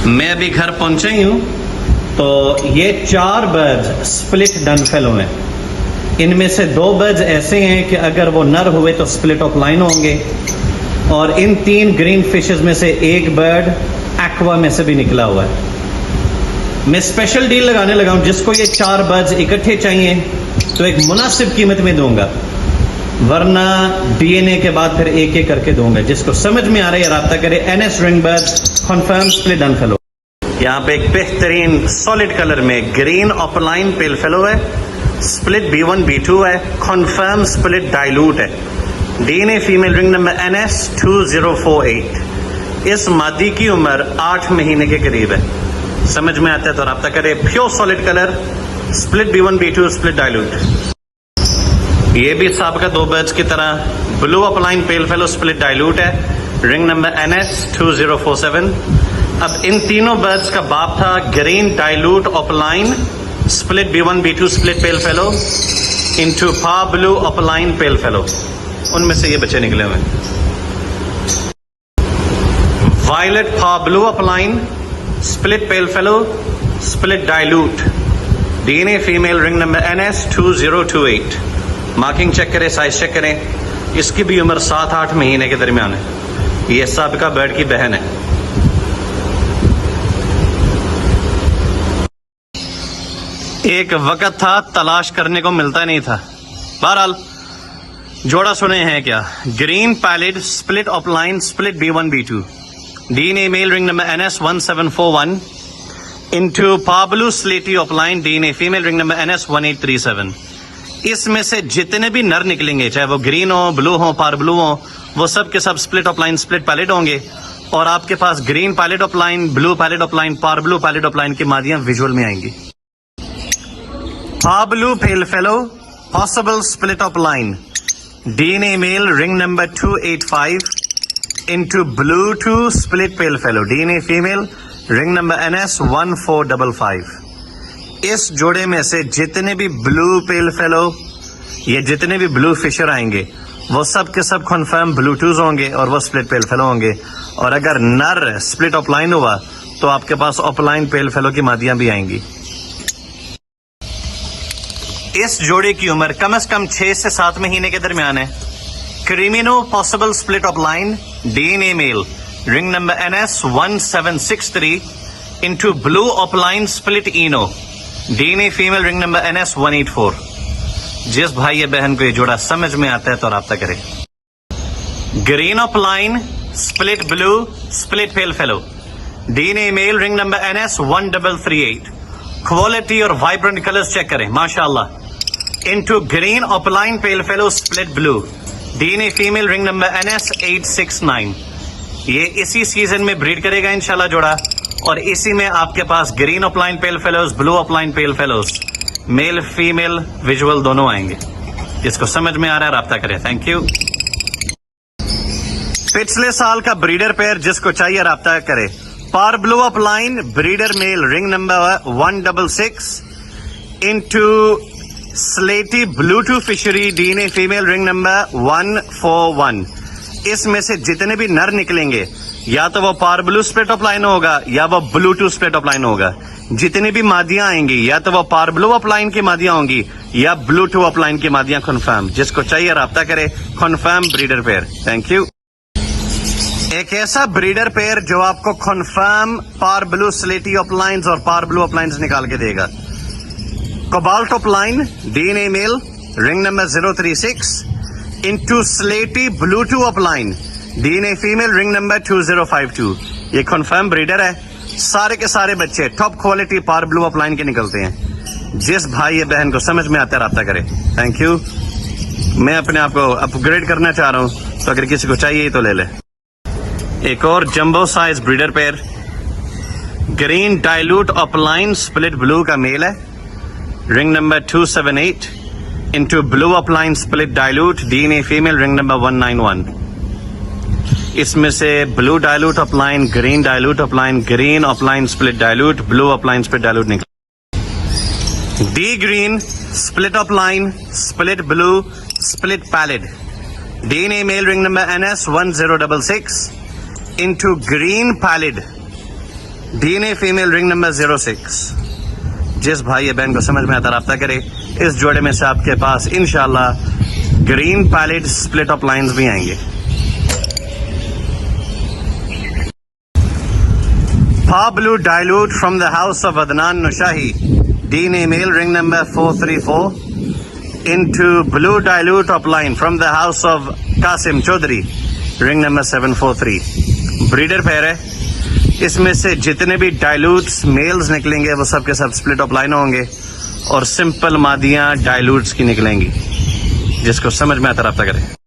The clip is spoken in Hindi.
मैं अभी घर पहुंचा ही हूं, तो ये 4 बर्ड्स स्प्लिट डन फेलो हैं। इनमें से 2 बर्ड्स ऐसे हैं कि अगर वो नर हुए तो स्प्लिट ऑफ लाइन होंगे, और इन 3 ग्रीन फिशेस में से एक बर्ड एक्वा में से भी निकला हुआ है। मैं स्पेशल डील लगाने लगा हूं, जिसको ये 4 बर्ड्स इकट्ठे चाहिए तो एक मुनासिब कीमत में दूंगा, वरना डीएनए के बाद फिर एक एक करके दूंगा। जिसको समझ में आ रहा है राब्ता करे। NS ring bird confirm split done fellow. यहाँ पे एक बेहतरीन सॉलिड कलर में ग्रीन ऑपलाइन पेल फेलो है, स्प्लिट B1 B2 है, कन्फर्म स्प्लिट डाइल्यूट है। DNA female ring number NS 2048। इस मादी की उम्र 8 महीने के करीब है। समझ में आता है तो राब्ता करे। Pure solid colour, split B1 B2, split dilute. ये भी सबका 2 बर्ड्स की तरह ब्लू अपलाइन पेल फेलो स्प्लिट डाइल्यूट है, रिंग नंबर NS 2047। अब इन तीनों बर्ड्स का बाप था green dilute opaline split B1 B2 split pale fellow into पा ब्लू अपलाइन पेल फेलो। उनमें से ये बच्चे निकले हुए। वायलेट पा blue opaline split pale fallow split dilute, DNA female, ring number NS 2028। Marking check करें, साइज चेक करें। इसकी भी उम्र 7-8 महीने के दरमियान है। ये सबका बर्ड की बहन है। एक वक्त था तलाश करने को मिलता नहीं था। बहरहाल जोड़ा सुने हैं क्या? Green pallid split opaline split B1 B2, DNA male, ring number NS 1741 into पाब्लू slaty opaline, DNA female, ring number NS 1837। इसमें से जितने भी नर निकलेंगे, चाहे वो ग्रीन हो, ब्लू हो, पार ब्लू हो, वो सब के सब स्प्लिट ऑपलाइन स्प्लिट पैलिड होंगे। और आपके पास green pallid opaline, blue pallid opaline, par blue pallid opaline की मादियां विजुअल में आएंगी। Par blue pale fallow possible split opaline, DNA male, ring number 285 into blue 2 split pale fallow, DNA female, ring number NS 1455। इस जोड़े में से जितने भी ब्लू पेल फेलो, ये जितने भी ब्लू फिशर आएंगे, वो सब के सब कन्फर्म ब्लू 2s होंगे और वो स्प्लिट पेल फेलो होंगे। और अगर नर स्प्लिट ऑपलाइन हुआ तो आपके पास ऑपलाइन पेल फेलो की मादियां भी आएंगी। इस जोड़े की उम्र कम से कम 6 से 7 महीने के दरमियान है। Creamino possible split opaline, DNA male, ring number NS 1763 into blue opaline split ino, DNA female, ring number NS 184। जिस भाई या बहन को ये जोड़ा समझ में आता है तो राब्ता करे। Green opaline split blue split pale fallow, DNA male, ring number NS 1338। Quality और वाइब्रेंट कलर्स चेक करें, माशाल्लाह। Into green opaline pale fallow split blue, DNA female, ring number NS 869। ये इसी सीजन में ब्रीड करेगा इंशाल्लाह जोड़ा, और इसी में आपके पास ग्रीन ऑपलाइन पेल फेलोज, ब्लू ऑपलाइन पेल फेलोज, मेल फीमेल विजुअल दोनों आएंगे। जिसको समझ में आ रहा है राब्ता करें। Thank you. पिछले साल का ब्रीडर पेयर जिसको चाहिए राब्ता करे। Par blue opaline breeder male, ring number 166 into slaty blue 2 fishery, DNA female, ring number 141। इसमें से जितने भी नर निकलेंगे, या तो वो पार ब्लू स्प्लिट ऑपलाइन होगा या वो ब्लू 2 स्प्लिट ऑपलाइन होगा। जितनी भी मादियां आएंगी, या तो वो पार ब्लू ऑपलाइन की मादियां होंगी या ब्लू 2 ऑपलाइन की मादियां कन्फर्म। जिसको चाहिए राब्ता करे। Confirm breeder pair. Thank you. एक ऐसा ब्रीडर पेयर जो आपको कन्फर्म पार ब्लू स्लेटी ऑपलाइंस और पार ब्लू ऑपलाइंस निकाल के देगा। Cobalt opaline, DNA male, ring number 036 into slaty blue 2 opaline, DNA female, ring number 2052। ये कन्फर्म ब्रीडर है। सारे के सारे बच्चे top quality par blue opaline के निकलते हैं। जिस भाई या बहन को समझ में आता है राब्ता करे। Thank you. मैं अपने आप को अपग्रेड करना चाह रहा हूं, तो अगर किसी को चाहिए तो ले ले। एक और jumbo size breeder pair, green dilute opaline split blue का मेल है, ring number 278 into blue opaline split dilute, DNA female, ring number 191। इसमें से blue dilute opaline, green dilute opaline, green opaline split dilute, blue opaline split dilute निकला। D green split opaline split blue split pallid, DNA male, ring number NS 1066 into green pallid, DNA female ring number 06। जिस भाई या बहन को समझ में आता रब्ता करे। इस जोड़े में से आपके पास इंशाल्लाह green pallet split of lines भी आएंगे। Par blue dilute from the house of Adnan Nushahi, DNA male, ring number 434, into blue dilute upline from the house of Qasim Chaudhary, ring number 743. Breeder pair है। इसमें से जितने भी डाइल्यूट्स मेल्स निकलेंगे वो सब के सब स्प्लिट ऑफ लाइन होंगे और सिंपल मादियां डाइल्यूट्स की निकलेंगी। जिसको समझ में आता रब्ता करें।